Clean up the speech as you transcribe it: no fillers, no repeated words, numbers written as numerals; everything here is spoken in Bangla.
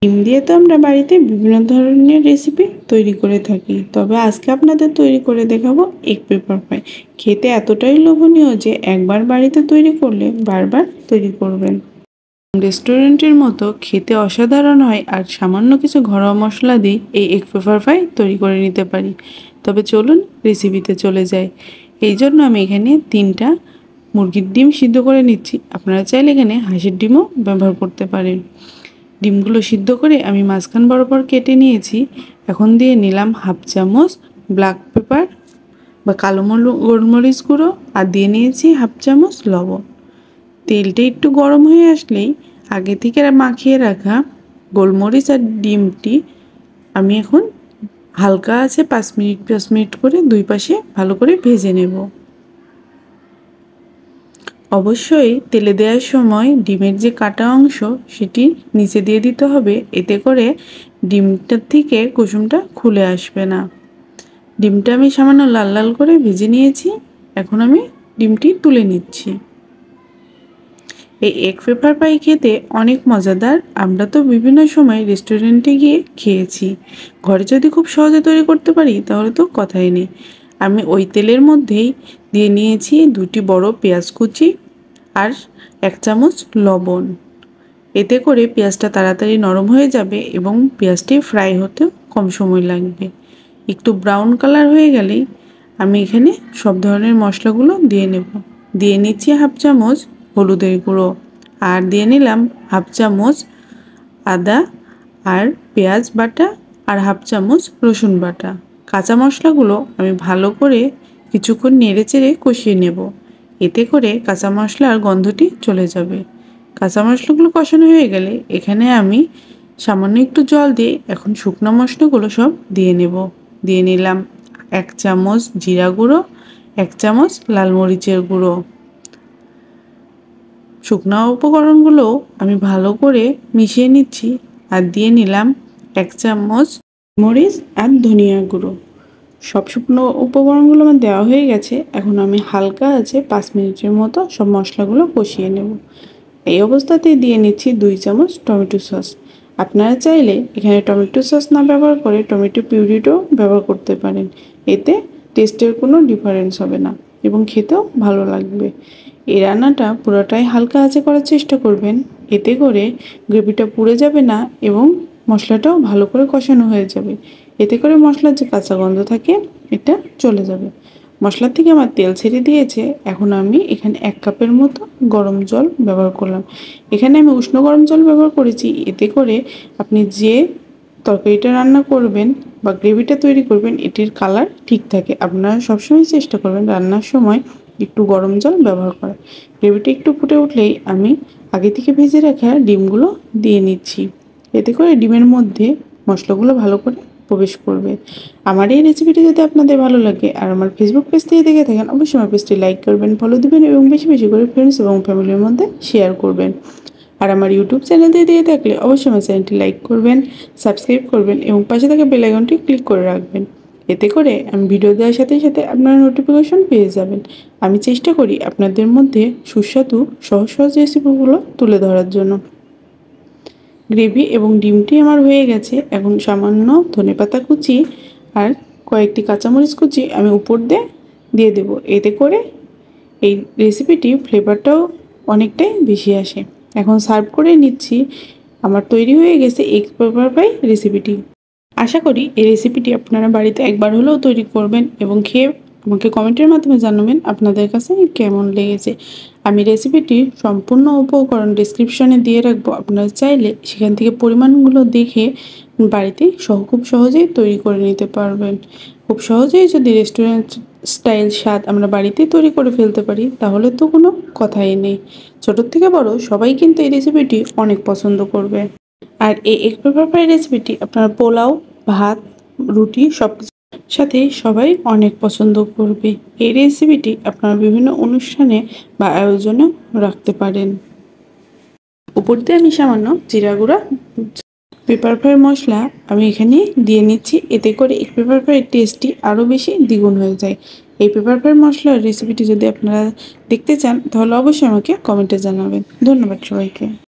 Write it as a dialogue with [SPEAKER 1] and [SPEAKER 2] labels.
[SPEAKER 1] ডিম দিয়ে তো আমরা বাড়িতে বিভিন্ন ধরনের রেসিপি তৈরি করে থাকি, তবে আজকে আপনাদের তৈরি করে দেখাবো এগ পেপার পাই। খেতে এতটাই লোভনীয় যে একবার বাড়িতে তৈরি করলে বারবার তৈরি করবেন। রেস্টুরেন্টের মতো খেতে অসাধারণ হয়, আর সামান্য কিছু ঘরোয়া মশলা দিয়ে এই এগ পেপার ফ্রাই তৈরি করে নিতে পারি। তবে চলুন রেসিপিতে চলে যাই। এই জন্য আমি এখানে 3টা মুরগির ডিম সিদ্ধ করে নিচ্ছি। আপনারা চাইলে এখানে হাঁসের ডিমও ব্যবহার করতে পারেন। ডিমগুলো সিদ্ধ করে আমি মাঝখান বরাবর কেটে নিয়েছি। এখন দিয়ে নিলাম হাফ চামচ ব্ল্যাক পেপার বা কালো গোলমরিচ গুঁড়ো, আর দিয়ে নিয়েছি হাফ চামচ লবণ। তেলটা একটু গরম হয়ে আসলেই আগে থেকে মাখিয়ে রাখা গোলমরিচ আর ডিমটি আমি এখন হালকা আছে 5 মিনিট করে দুই পাশে ভালো করে ভেজে নেব। অবশ্যই তেলে দেওয়ার সময় ডিমের যে কাটা অংশ সেটি নিচে দিয়ে দিতে হবে, এতে করে ডিমটার থেকে কুসুমটা খুলে আসবে না। ডিমটা আমি সামান্য লাল লাল করে ভেজে নিয়েছি। এখন আমি ডিমটি তুলে নিচ্ছি। এই এগ পেপার পাই খেতে অনেক মজাদার। আমরা তো বিভিন্ন সময় রেস্টুরেন্টে গিয়ে খেয়েছি। ঘরে যদি খুব সহজে তৈরি করতে পারি তাহলে তো কথাই নেই। আমি ওই তেলের মধ্যেই দিয়ে নিয়েছি 2টি বড় পেঁয়াজ কুচি আর 1 চামচ লবণ। এতে করে পেঁয়াজটা তাড়াতাড়ি নরম হয়ে যাবে এবং পেঁয়াজটি ফ্রাই হতেও কম সময় লাগবে। একটু ব্রাউন কালার হয়ে গেলেই আমি এখানে সব ধরনের মশলাগুলো দিয়ে নেব। দিয়ে নিচ্ছি হাফ চামচ হলুদের গুঁড়ো, আর দিয়ে নিলাম হাফ চামচ আদা আর পেঁয়াজ বাটা আর হাফ চামচ রসুন বাটা। কাঁচা মশলাগুলো আমি ভালো করে কিছুক্ষণ নেড়েচেড়ে কষিয়ে নেব। এতে করে কাঁচা মশলার গন্ধটি চলে যাবে। কাঁচা মশলাগুলো কষানো হয়ে গেলে এখানে আমি সামান্য একটু জল দিয়ে এখন শুকনো মশলাগুলো সব দিয়ে নেব। দিয়ে নিলাম 1 চামচ জিরা গুঁড়ো, 1 চামচ লাল মরিচের গুঁড়ো। শুকনো উপকরণগুলো আমি ভালো করে মিশিয়ে নিচ্ছি, আর দিয়ে নিলাম 1 চামচ মরিচ আর ধনিয়া গুঁড়ো। সব শুকনো উপকরণগুলো আমার দেওয়া হয়ে গেছে। এখন আমি হালকা আছে 5 মিনিটের মতো সব মশলাগুলো কষিয়ে নেব। এই অবস্থাতেই দিয়ে নিচ্ছি 2 চামচ টমেটো সস। আপনারা চাইলে এখানে টমেটো সস না ব্যবহার করে টমেটো পিউরিটাও ব্যবহার করতে পারেন। এতে টেস্টের কোনো ডিফারেন্স হবে না এবং খেতেও ভালো লাগবে। এই রান্নাটা পুরোটাই হালকা আঁচে করার চেষ্টা করবেন, এতে করে গ্রেভিটা পুড়ে যাবে না এবং মশলাটাও ভালো করে কষানো হয়ে যাবে। এতে করে মশলার যে কাঁচা গন্ধ থাকে এটা চলে যাবে। মশলার থেকে আমার তেল ছেড়ে দিয়েছে। এখন আমি এখানে 1 কাপের মতো গরম জল ব্যবহার করলাম। এখানে আমি উষ্ণ গরম জল ব্যবহার করেছি, এতে করে আপনি যে তরকারিটা রান্না করবেন বা গ্রেভিটা তৈরি করবেন এটির কালার ঠিক থাকে। আপনারা সবসময় চেষ্টা করবেন রান্নার সময় একটু গরম জল ব্যবহার করা। গ্রেভিটা একটু ফুটে উঠলেই আমি আগে থেকে ভেজে রাখা ডিমগুলো দিয়ে নিচ্ছি। এতে করে ডিমের মধ্যে মশলাগুলো ভালো করে প্রবেশ করবে। আমার এই রেসিপিটি যদি আপনাদের ভালো লাগে আর আমার ফেসবুক পেজ থেকে দেখে থাকেন, অবশ্যই আমার পেজটি লাইক করবেন, ফলো দিবেন এবং বেশি বেশি করে ফ্রেন্ডস এবং ফ্যামিলির মধ্যে শেয়ার করবেন। আর আমার ইউটিউব চ্যানেল দিয়ে থাকলে অবশ্যই আমার চ্যানেলটি লাইক করবেন, সাবস্ক্রাইব করবেন এবং পাশে থাকা বেল আইকনটি ক্লিক করে রাখবেন। এতে করে আমি ভিডিও দেওয়ার সাথে সাথে আপনারা নোটিফিকেশন পেয়ে যাবেন। আমি চেষ্টা করি আপনাদের মধ্যে সুস্বাদু সহজ সহজ রেসিপিগুলো তুলে ধরার জন্য। গ্রেভি এবং ডিমটি আমার হয়ে গেছে। এখন সামান্য ধনেপাতা কুচি আর কয়েকটি কাঁচামরিচ কুচি আমি উপর দিয়ে দেবো। এতে করে এই রেসিপিটি ফ্লেভারটাও অনেকটাই বেশি আসে। এখন সার্ভ করে নিচ্ছি। আমার তৈরি হয়ে গেছে এগ পেপার পাই রেসিপিটি। আশা করি এই রেসিপিটি আপনারা বাড়িতে একবার হলেও তৈরি করবেন এবং খেয়ে আমাকে কমেন্টের মাধ্যমে জানাবেন আপনাদের কাছে কেমন লেগেছে। আমি রেসিপিটির সম্পূর্ণ উপকরণ ডেসক্রিপশনে দিয়ে রাখবো। আপনারা চাইলে সেখান থেকে পরিমাণগুলো দেখে বাড়িতে খুব সহজেই তৈরি করে নিতে পারবেন। খুব সহজেই যদি রেস্টুরেন্ট স্টাইল স্বাদ আমরা বাড়িতেই তৈরি করে ফেলতে পারি তাহলে তো কোনো কথাই নেই। ছোটোর থেকে বড় সবাই কিন্তু এই রেসিপিটি অনেক পছন্দ করবে। আর এই এগ পেপার ফ্রাই রেসিপিটি আপনারা পোলাও, ভাত, রুটি সব সাথে সবাই অনেক পছন্দ করবে। এই রেসিপিটি আপনারা বিভিন্ন অনুষ্ঠানে বা আয়োজনে রাখতে পারেন। উপর দিয়ে আমি সামান্য জিরা গুঁড়া পেপার ফ্রাই মশলা আমি এখানে দিয়ে নিচ্ছি। এতে করে এই পেপার ফ্রাই টেস্টটি আরও বেশি দ্বিগুণ হয়ে যায়। এই পেপার ফ্রাই মশলার রেসিপিটি যদি আপনারা দেখতে চান তাহলে অবশ্যই আমাকে কমেন্টে জানাবেন। ধন্যবাদ সবাইকে।